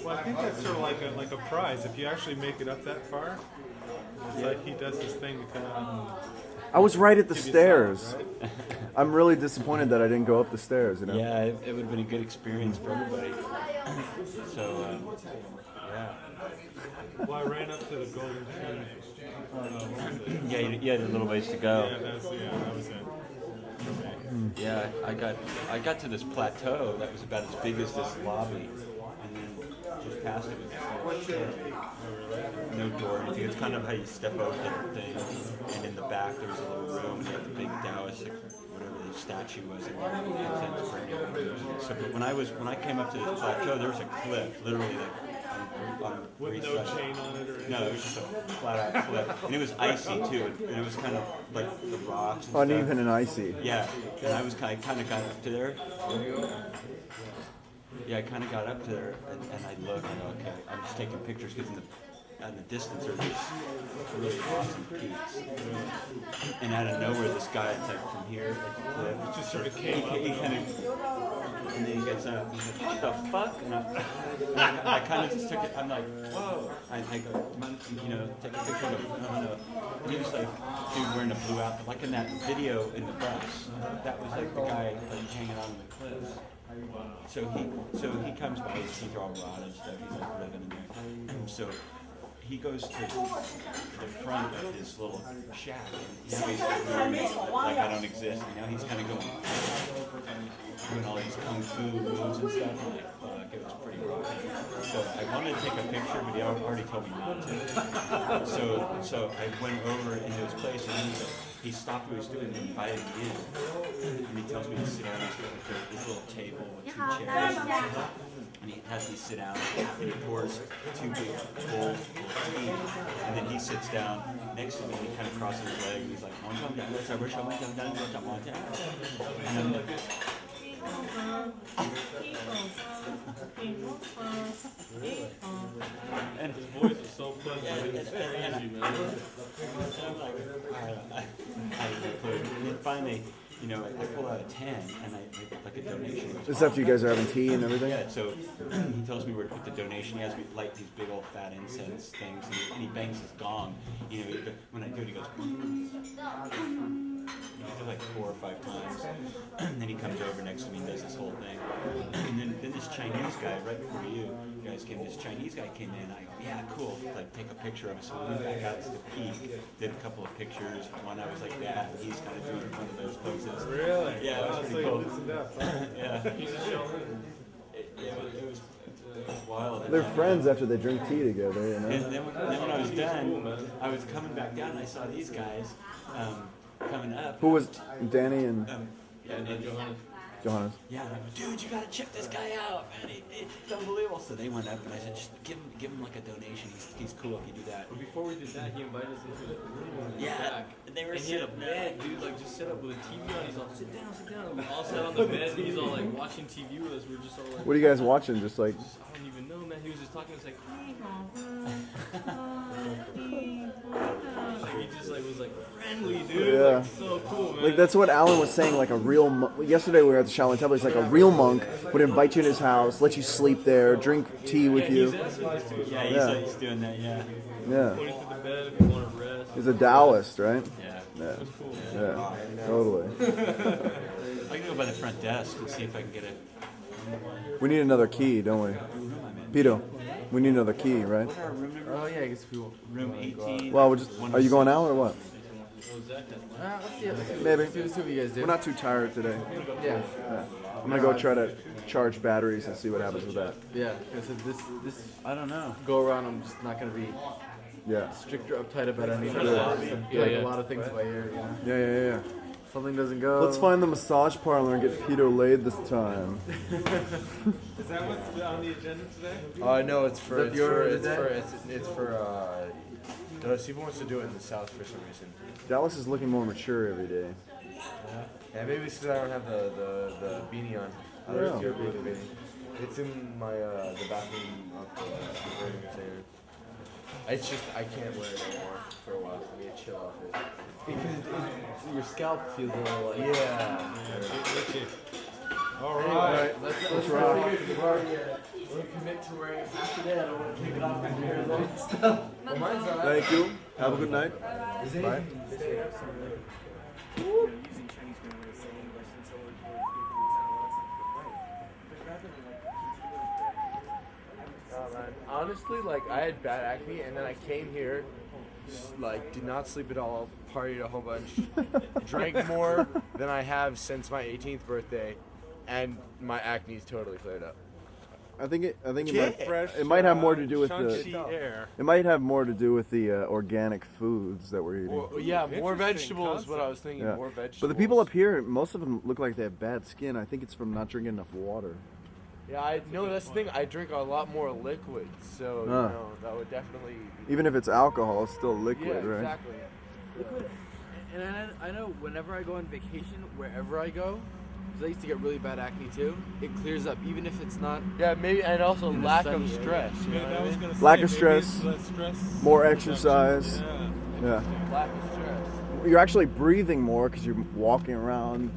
Well, I think that's sort of like a prize. If you actually make it up that far, it's like he does this thing to kind of. I was right at the give you stairs. something, right? I'm really disappointed that I didn't go up the stairs. You know. Yeah, it would have been a good experience for everybody. So, yeah. Well, I ran up to the golden tree. Yeah, you had a little ways to go. Yeah, that was it. Yeah, I got to this plateau that was about as big as this lobby, and then just past it was no door or anything. It's kind of how you step over different things, and in the back there was a little room, and you had the big Taoist, whatever the statue was, and incense burning. So, but when I came up to this plateau, there was a cliff, literally on With three no sides. chain on it or anything. No, it was just a flat out cliff, and it was icy too, and it was kind of like the rocks. And Uneven stuff. and icy. Yeah, and I kind of got up to there. Yeah, I kind of got up to there, and I look, and I go, okay, I'm just taking pictures because in the distance there's these really awesome peaks. And out of nowhere, this guy, it's like from here, like the cliff, It just sort of came up. he kind of, and then he gets up, and he's like, what the fuck? And I kind of just took it, I'm like, whoa. I go, you know, take a picture of him. No. And he was like, dude wearing a blue outfit, like in that video in the bus. That was like the guy like hanging on the cliffs. So he comes by, he's all rotted and stuff, he's like living in there. So he goes to the front of his little shack, and now he's like I don't exist, and now he's kind of doing all these kung fu moves and stuff, and like, fuck, it was pretty rocky. So I wanted to take a picture, but he already told me not to. So I went over into his place, and he stopped what he was doing and invited me in. And he tells me to sit down at this little table with 2 chairs. And he has me sit down, and he pours 2 big bowls of tea. And then he sits down next to me, and he kind of crosses his leg, and he's like, and I'm like, And his voice is so pleasant. It's crazy, man. And then finally, you know, I pull out a 10 and I make like a donation. This is after you guys are having tea and everything? Yeah, so he tells me where to put the donation. He has me light these big old fat incense things, and he bangs his gong. You know, when I do it, he goes. He does it like 4 or 5 times. And then he comes over next to me and does this whole thing. And then this Chinese guy, right before you guys came, this Chinese guy came in. I go, yeah, cool. Like, take a picture of us. So we went back out to the peak, did a couple of pictures. One I was like that, and he's kind of doing one of those poses. Really? Yeah, it was Oh, pretty so cool. you loosened up. Yeah. He's a showman. It was wild. They're friends after they drink tea together, you know? And then when I was done, I was coming back down and I saw these guys coming up. Who was Danny and Yeah, and Johannes? yeah, and I go, dude, you gotta check this guy out, man. It's unbelievable. So they went up and I said, just give him like a donation. He's cool if you do that. But before we did that, he invited us into the room in the Yeah, back. and they were And he had a sitting bed, dude, like just set up with a TV on. He's all, sit down. And we all sat on the bed, and he's all like watching TV with us. We're just all like, What are you guys watching? Just like, I don't even know, man. He was just talking. It's like, he just like was like friendly, dude. Yeah. Like, so cool, man. like that's what Alan was saying. Like a real yesterday we were at the Shaolin Temple. He's like a real monk would invite you in his house, let you sleep there, drink tea with you. Yeah, he's doing that. Yeah. Yeah, Put it to the bed if you want to rest. he's a Taoist, right? Yeah. Yeah, yeah, totally. I can go by the front desk and see if I can get it. We need another key, don't we? Pito, we need another key, right? What are our room numbers? Oh yeah, I guess if we want. Room 18. Well, we're just. Are you going out or what? Let's see. Maybe. Let's see what you guys do. We're not too tired today. Yeah. Yeah. I'm gonna go try to charge batteries and see what happens with that. Yeah. So this I don't know. go around, I'm just not gonna be Yeah. strict or uptight about anything. Yeah. A lot of things by ear. You know? Yeah. Something doesn't go. Let's find the massage parlor and get Pito laid this time. Is that what's on the agenda today? No, it's for Is that it's the order for of it's the for day? it's for Steve wants to do it in the south for some reason. Dallas is looking more mature every day. Yeah, maybe it's because I don't have the beanie on. I don't Yeah. see your beanie. It's in my the bathroom of the room there. It's just I can't wear it anymore for a while. I need to chill off it. Because your scalp feels a little like. Yeah. All right. Let's rock. We'll commit to wearing it half today. I don't want to take it off my hair and stuff. Well, mine's all right. Thank you. Have a good night. Bye. Honestly, like I had bad acne, and then I came here, like did not sleep at all, partied a whole bunch, drank more than I have since my 18th birthday, and my acne's totally cleared up. I think it Fresh, it might have more to do with chunky the air. it might have more to do with the organic foods that we're eating. Well, yeah, more Interesting vegetables. What I was concept. thinking. Yeah. More vegetables. But the people up here, most of them look like they have bad skin. I think it's from not drinking enough water. Yeah, I know that's the thing. I drink a lot more liquids, so you know that would definitely. Even if it's alcohol, it's still liquid, Yeah, right? exactly. Liquid. And I know whenever I go on vacation, wherever I go, because I used to get really bad acne too, it clears up even if it's not. Yeah, maybe, and also In the lack sunny of area. stress. You know Yeah, what I I was mean? gonna Lack say, of maybe stress, it's less stress. more consumption. exercise. Yeah. Yeah. Lack of stress. You're actually breathing more because you're walking around.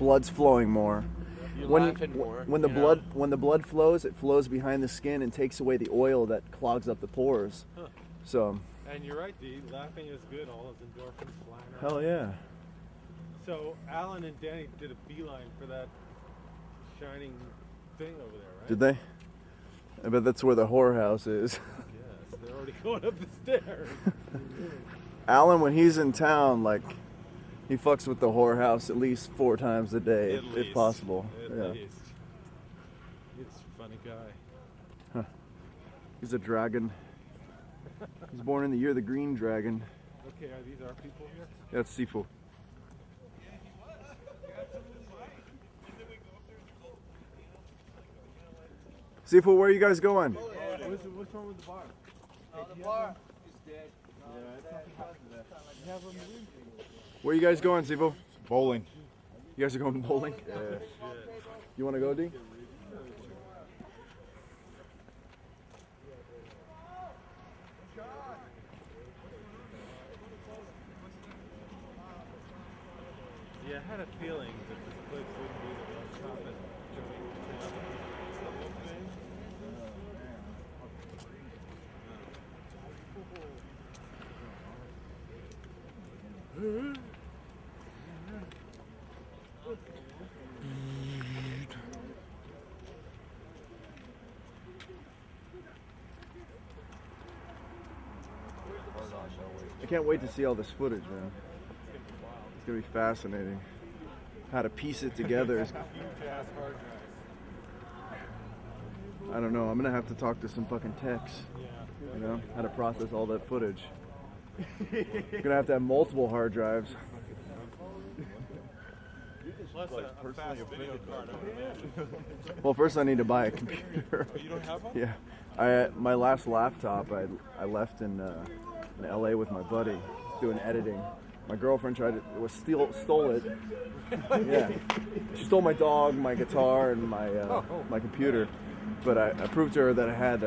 Blood's flowing more. You're When laughing more. when the you blood know? when the blood flows, it flows behind the skin and takes away the oil that clogs up the pores. Huh. So, And you're right, D. Laughing is good. All those endorphins flying around. hell yeah. So Alan and Danny did a beeline for that shining thing over there, right? Did they? I bet that's where the whorehouse is. Yes, they're already going up the stairs. Alan, when he's in town, like, he fucks with the whorehouse at least 4 times a day, At if least. possible. At Yeah. least. It's a funny guy. He's a dragon. He's born in the year of the green dragon. Okay, are these our people here? That's Sifu. Sifu, where are you guys going? What's wrong with the bar? The bar is dead. Where are you guys going, Sifu? Bowling. You guys are going bowling? Yeah. You want to go, D? Yeah, I had a feeling that this place wouldn't be the most hottest joint in town. I can't wait to see all this footage, man. It's gonna be fascinating. How to piece it together is, Huge ass hard drive. I don't know. I'm gonna have to talk to some fucking techs. Yeah. You know, how to process all that footage. You're gonna have to have multiple hard drives. Plus a fast video card, I would imagine. Well, first I need to buy a computer. Oh, you don't have one? Yeah, my last laptop I left in LA with my buddy doing editing. My girlfriend stole it. Yeah, she stole my dog, my guitar, and my computer. But I proved to her that I had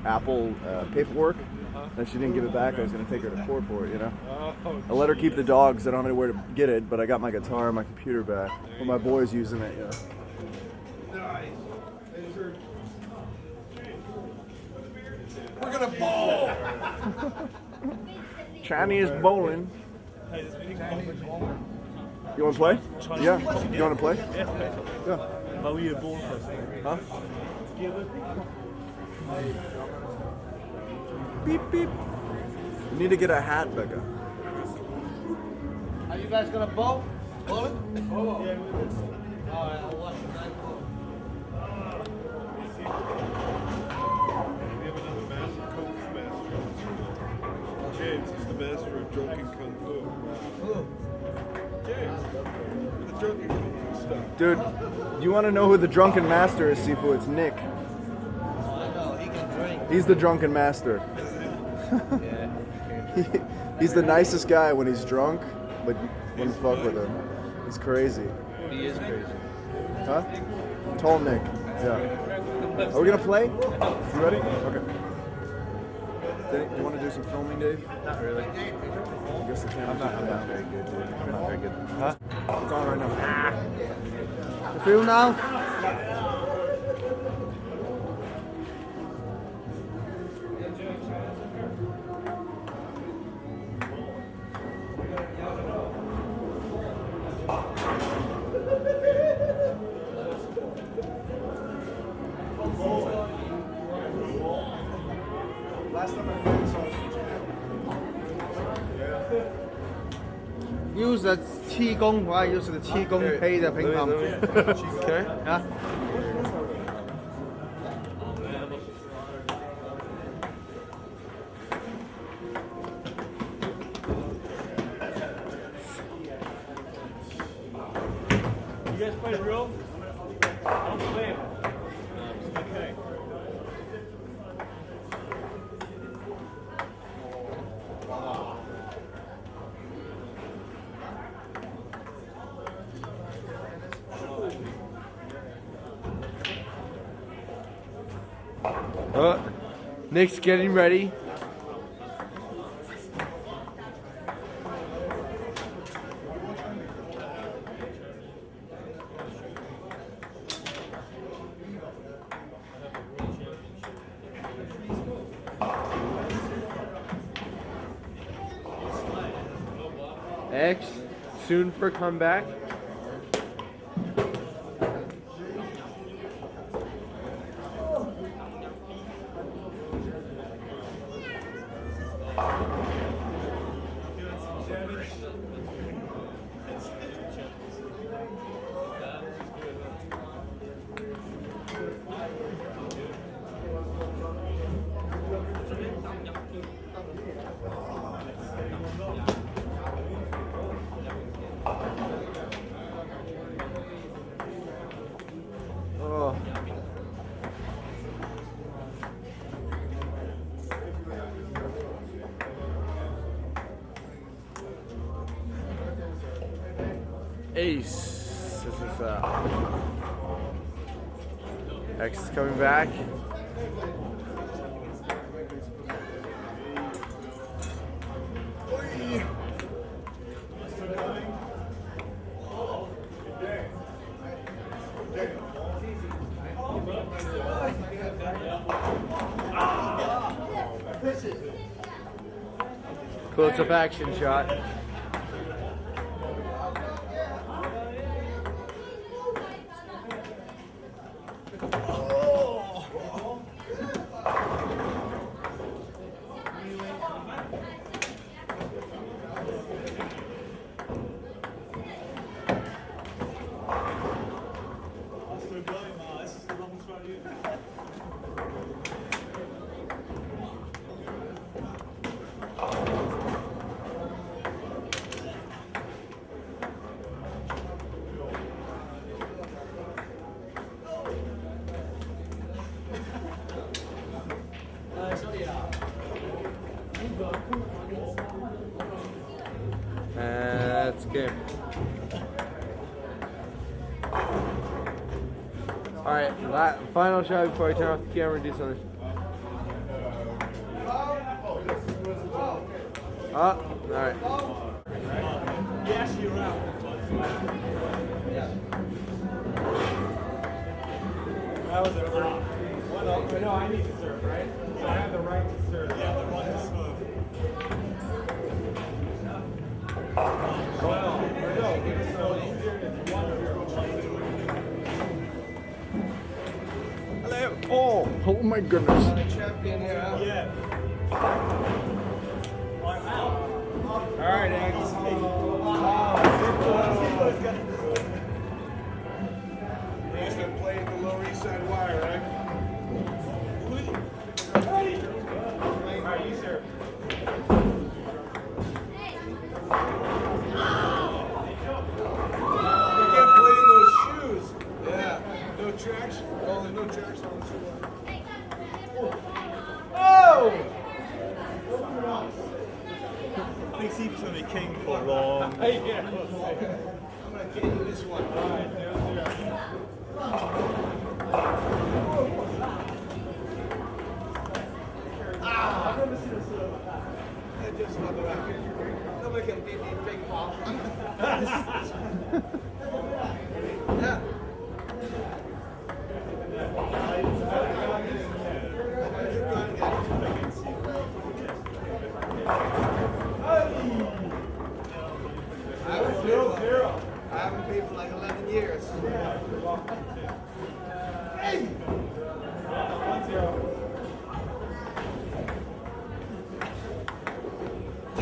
Apple paperwork. And if she didn't give it back, I was going to take her to court for it, you know? Oh, I let her keep the dogs. I don't have anywhere to get it, but I got my guitar and my computer back. Well, my boy's using it, yeah. We're gonna bowl. Chinese bowling. You want to play? Yeah. You want to play? Yeah. Huh? Beep beep. You need to get a hat, Becca. Are you guys gonna bowl? Bowling? Oh. Alright, I'll watch the night bowl. We have another master coach master. James is the master of drunken kung fu. James, the drunken kung fu stuff. Dude, you want to know who the drunken master is, Sifu? It's Nick. I know, he can drink. He's the drunken master. He's the nicest guy when he's drunk, but you wouldn't fuck with him. He's crazy. He is crazy. Huh? Tall Nick. Yeah. Are we gonna play? You ready? Okay. You want to do some filming, Dave? Not really. I guess the camera's I'm not very good, dude. I'm not very good. Huh? It's on right now. Feel now? Use the 氣功，我係 use the 氣功氣就平衡。 Okay. 啊！ You guys play real? I'll play it. Okay. Nick's getting ready. X, soon for comeback. Oh. Ace. This is X is coming back. Close-up action shot. That's good. Alright, final shot before I turn off the camera and do something. Alright. Yes, you're out. That was a no, I need to serve, right? So I have the right to serve. Yeah, the right to serve. Well, no, so easier if you want to. Oh, oh my goodness. Yeah. All right, X. You guys been playing the Lower East Side Wire, right? All right, you serve. You can't play in those shoes. Yeah. No traction. Oh, there's no traction on the shoe. Oh! I think Steve's going to be king for long. I'm going to get you this one. All right, 0-0. I just fuck around. Nobody can beat me in ping pong. Yeah.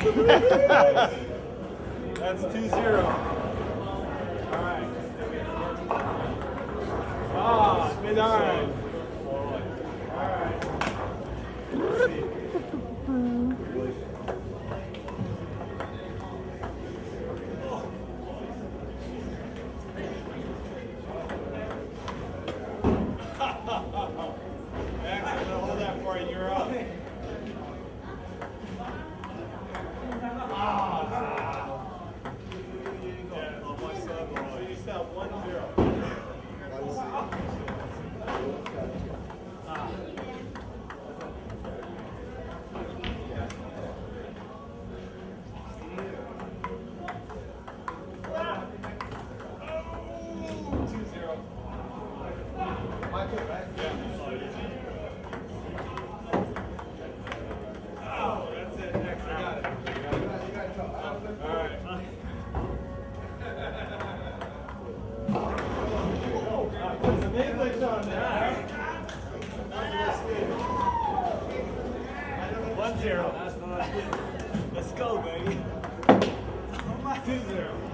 That's 2-0. All right. Ah, mid-dive. All right. Let's see. Max, I'm gonna hold that for you. You're up. Let's go, baby. 2-0.